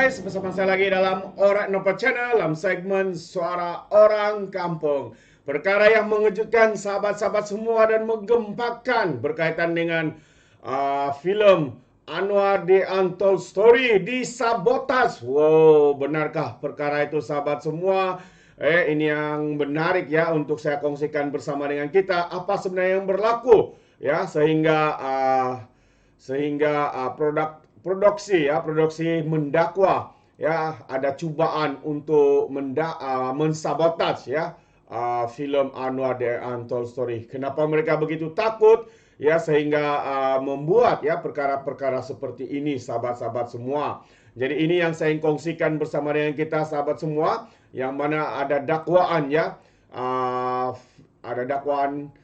guys, bersama saya lagi dalam Orang Nopo Channel dalam segmen Suara Orang Kampung. Perkara yang mengejutkan sahabat-sahabat semua dan menggempakan berkaitan dengan filem Anwar The Untold Story disabotas. Wow, benarkah perkara itu sahabat semua? Ini yang menarik ya untuk saya kongsikan bersama dengan kita. Apa sebenarnya yang berlaku ya sehingga produksi mendakwa ya ada cubaan untuk mensabotaj ya filem Anwar The Untold Story. Kenapa mereka begitu takut ya sehingga membuat ya perkara-perkara seperti ini sahabat-sahabat semua. Jadi ini yang saya kongsikan bersama dengan kita sahabat semua, yang mana ada dakwaan ya, ada dakwaan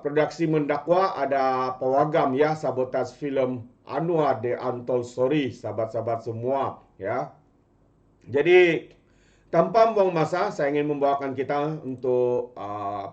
produksi mendakwa, ada pawagam ya sabotaj filem Anwar The Untold Story sahabat-sahabat semua ya. Jadi tanpa membuang masa, saya ingin membawakan kita untuk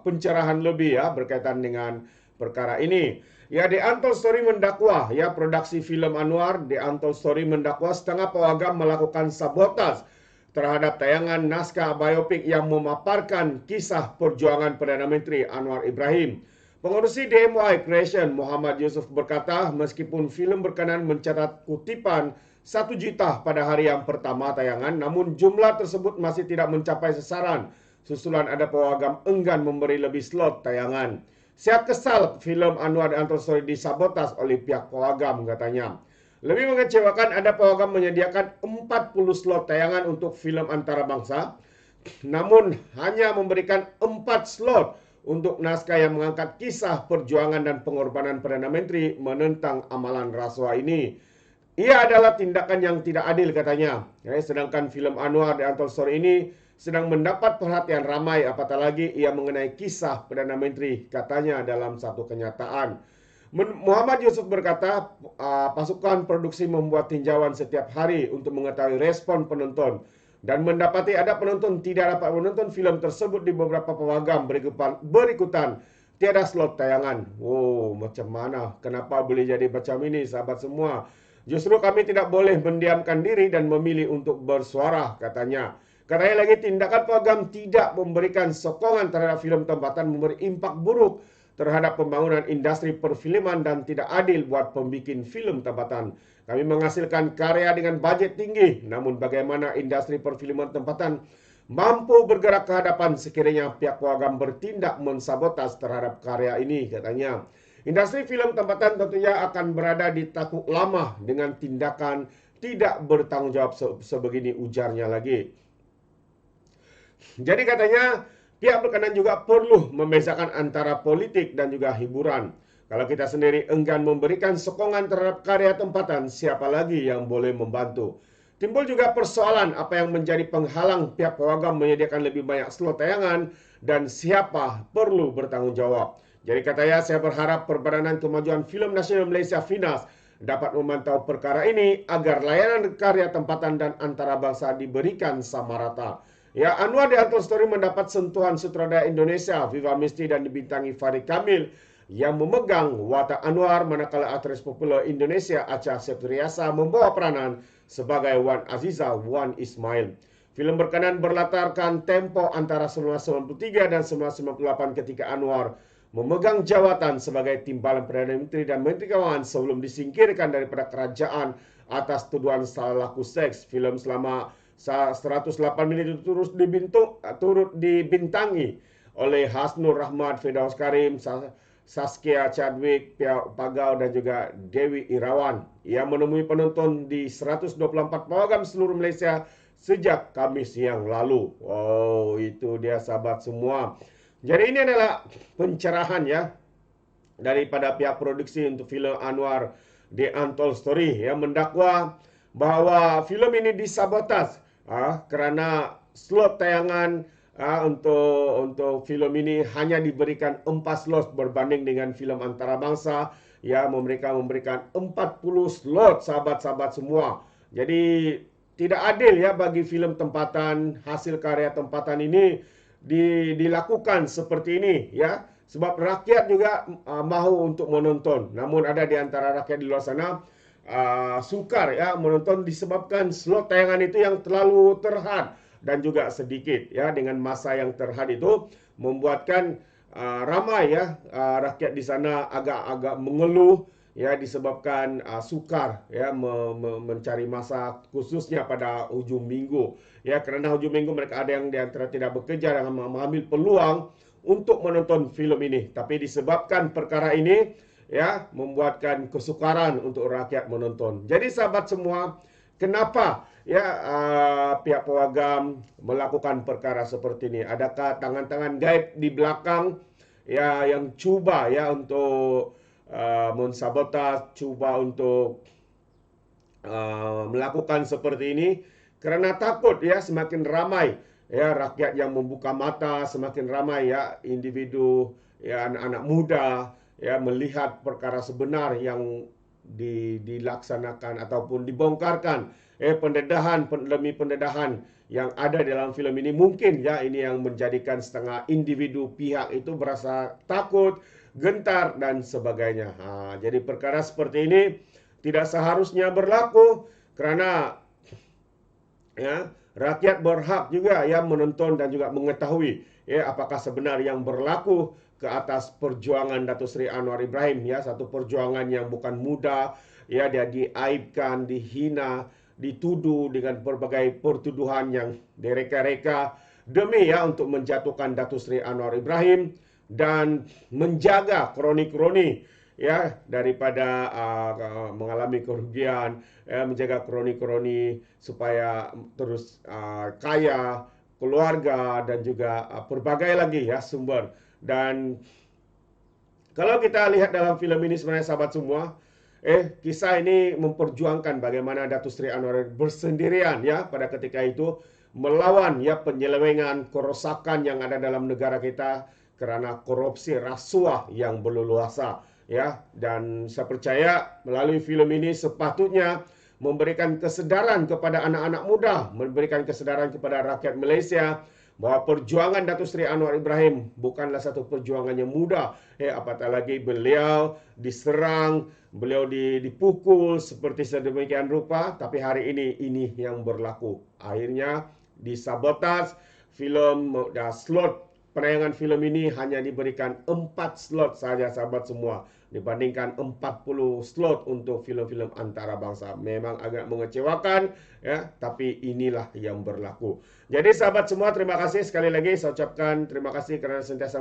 pencerahan lebih ya berkaitan dengan perkara ini. Ya, The Untold Story mendakwa ya produksi filem Anwar The Untold Story mendakwa setengah pawagam melakukan sabotaj terhadap tayangan naskah biopik yang memaparkan kisah perjuangan Perdana Menteri Anwar Ibrahim. Pengurusi DMY Creation Muhammad Yusuf berkata, meskipun filem berkenan mencatat kutipan 1 juta pada hari yang pertama tayangan, namun jumlah tersebut masih tidak mencapai sasaran. Susulan ada pawagam enggan memberi lebih slot tayangan. Saya kesal filem Anwar The Untold Story disabotas oleh pihak pawagam, katanya. Lebih mengecewakan, ada pawagam menyediakan 40 slot tayangan untuk filem antarabangsa, namun hanya memberikan 4 slot untuk naskah yang mengangkat kisah perjuangan dan pengorbanan Perdana Menteri menentang amalan rasuah ini. Ia adalah tindakan yang tidak adil, katanya. Sedangkan filem Anwar The Untold Story ini sedang mendapat perhatian ramai, apatah lagi ia mengenai kisah Perdana Menteri, katanya dalam satu kenyataan. Muhammad Yusuf berkata, pasukan produksi membuat tinjauan setiap hari untuk mengetahui respon penonton, dan mendapati ada penonton tidak dapat menonton filem tersebut di beberapa pawagam berikutan tiada slot tayangan. Oh, macam mana? Kenapa boleh jadi macam ini, sahabat semua? Justru kami tidak boleh mendiamkan diri dan memilih untuk bersuara, katanya. Katanya lagi, tindakan pawagam tidak memberikan sokongan terhadap filem tempatan, memberi impak buruk terhadap pembangunan industri perfilman dan tidak adil buat pembikin filem tempatan. Kami menghasilkan karya dengan budget tinggi, namun bagaimana industri perfilman tempatan mampu bergerak ke hadapan sekiranya pihak pawagam bertindak mensabotas terhadap karya ini, katanya. Industri film tempatan tentunya akan berada di takuk lama dengan tindakan tidak bertanggung jawab sebegini, ujarnya lagi. Jadi katanya pihak berkenan juga perlu membedakan antara politik dan juga hiburan. Kalau kita sendiri enggan memberikan sokongan terhadap karya tempatan, siapa lagi yang boleh membantu? Timbul juga persoalan apa yang menjadi penghalang pihak pawagam menyediakan lebih banyak slot tayangan dan siapa perlu bertanggung jawab. Jadi katanya, saya berharap Perbadanan Kemajuan Filem Nasional Malaysia FINAS dapat memantau perkara ini agar layanan karya tempatan dan antarabangsa diberikan sama rata. Ya, Anwar The Untold Story mendapat sentuhan sutradara Indonesia Viva Misti dan dibintangi Farid Kamil yang memegang watak Anwar, manakala aktris popular Indonesia Acha Septriasa membawa peranan sebagai Wan Aziza Wan Ismail. Filem berkenan berlatarkan tempo antara 1993 dan 1998 ketika Anwar memegang jawatan sebagai timbalan Perdana Menteri dan Menteri Keuangan sebelum disingkirkan daripada kerajaan atas tuduhan salah laku seks. Filem selama 108 minit itu turut dibintangi oleh Hasnur Rahmat, Firdaus Karim, Saskia Chadwick, Pia Pagau dan juga Dewi Irawan. Ia menemui penonton di 124 pawagam seluruh Malaysia sejak Khamis yang lalu. Oh, itu dia sahabat semua. Jadi ini adalah pencerahan ya daripada pihak produksi untuk filem Anwar The Untold Story yang mendakwa bahwa filem ini disabotaj kerana slot tayangan untuk filem ini hanya diberikan 4 slot berbanding dengan filem antarabangsa ya memberikan 40 slot, sahabat-sahabat semua. Jadi tidak adil ya bagi filem tempatan, hasil karya tempatan ini dilakukan seperti ini ya, sebab rakyat juga mahu untuk menonton. Namun ada di antara rakyat di luar sana sukar ya menonton disebabkan slot tayangan itu yang terlalu terhad dan juga sedikit ya. Dengan masa yang terhad itu membuatkan ramai ya rakyat di sana agak-agak mengeluh ya, disebabkan sukar ya mencari masa khususnya pada hujung minggu ya, kerana hujung minggu mereka ada yang di antara tidak bekerja dan mengambil peluang untuk menonton filem ini. Tapi disebabkan perkara ini ya membuatkan kesukaran untuk rakyat menonton. Jadi sahabat semua, kenapa ya pihak pawagam melakukan perkara seperti ini? Adakah tangan-tangan gaib di belakang ya yang cuba ya untuk mensabotas, cuba untuk melakukan seperti ini kerana takut ya semakin ramai ya rakyat yang membuka mata, semakin ramai ya individu ya anak-anak muda ya melihat perkara sebenar yang dilaksanakan ataupun dibongkarkan pendedahan demi pendedahan yang ada dalam filem ini. Mungkin ya ini yang menjadikan setengah individu pihak itu berasa takut, gentar dan sebagainya. Jadi perkara seperti ini tidak seharusnya berlaku kerana ya rakyat berhak juga ya menonton dan juga mengetahui ya apakah sebenar yang berlaku ke atas perjuangan Datuk Seri Anwar Ibrahim ya, satu perjuangan yang bukan mudah ya, dia diaibkan, dihina, dituduh dengan berbagai pertuduhan yang direka-reka demi ya untuk menjatuhkan Datuk Seri Anwar Ibrahim dan menjaga kroni-kroni ya daripada mengalami kerugian, menjaga kroni-kroni supaya terus kaya, keluarga dan juga berbagai lagi ya sumber. Dan kalau kita lihat dalam filem ini sebenarnya sahabat semua, kisah ini memperjuangkan bagaimana Datuk Seri Anwar bersendirian ya pada ketika itu melawan ya penyelewengan, kerosakan yang ada dalam negara kita kerana korupsi rasuah yang berleluasa ya. Dan saya percaya melalui filem ini sepatutnya memberikan kesedaran kepada anak-anak muda, memberikan kesedaran kepada rakyat Malaysia bahwa perjuangan Datuk Seri Anwar Ibrahim bukanlah satu perjuangan yang mudah. Apatah lagi beliau diserang, beliau dipukul seperti sedemikian rupa, tapi hari ini yang berlaku. Akhirnya disabotas filem, slot penayangan filem ini hanya diberikan 4 slot saja sahabat semua, dibandingkan 40 slot untuk filem-filem antarabangsa. Memang agak mengecewakan ya, tapi inilah yang berlaku. Jadi sahabat semua, terima kasih sekali lagi saya ucapkan terima kasih kerana sentiasa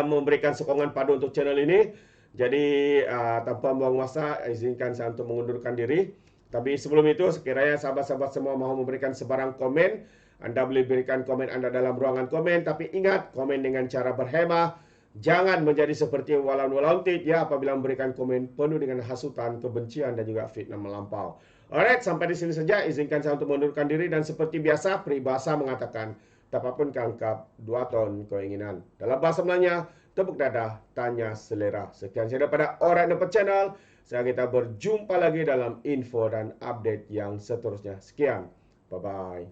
memberikan sokongan padu untuk channel ini. Jadi tanpa buang masa, izinkan saya untuk mengundurkan diri. Tapi sebelum itu, sekiranya sahabat-sahabat semua mahu memberikan sebarang komen, Anda boleh berikan komen Anda dalam ruangan komen. Tapi ingat, komen dengan cara berhemah. Jangan menjadi seperti walaun-walauntit ya apabila memberikan komen penuh dengan hasutan, kebencian dan juga fitnah melampau. Alright, sampai di sini saja. Izinkan saya untuk mengundurkan diri dan seperti biasa, peribahasa mengatakan, tapapun kangkap, 2 ton keinginan. Dalam bahasa Melayu, tepuk dadah, tanya selera. Sekian saja daripada Alright Dapat Channel. Saya kita berjumpa lagi dalam info dan update yang seterusnya. Sekian. Bye-bye.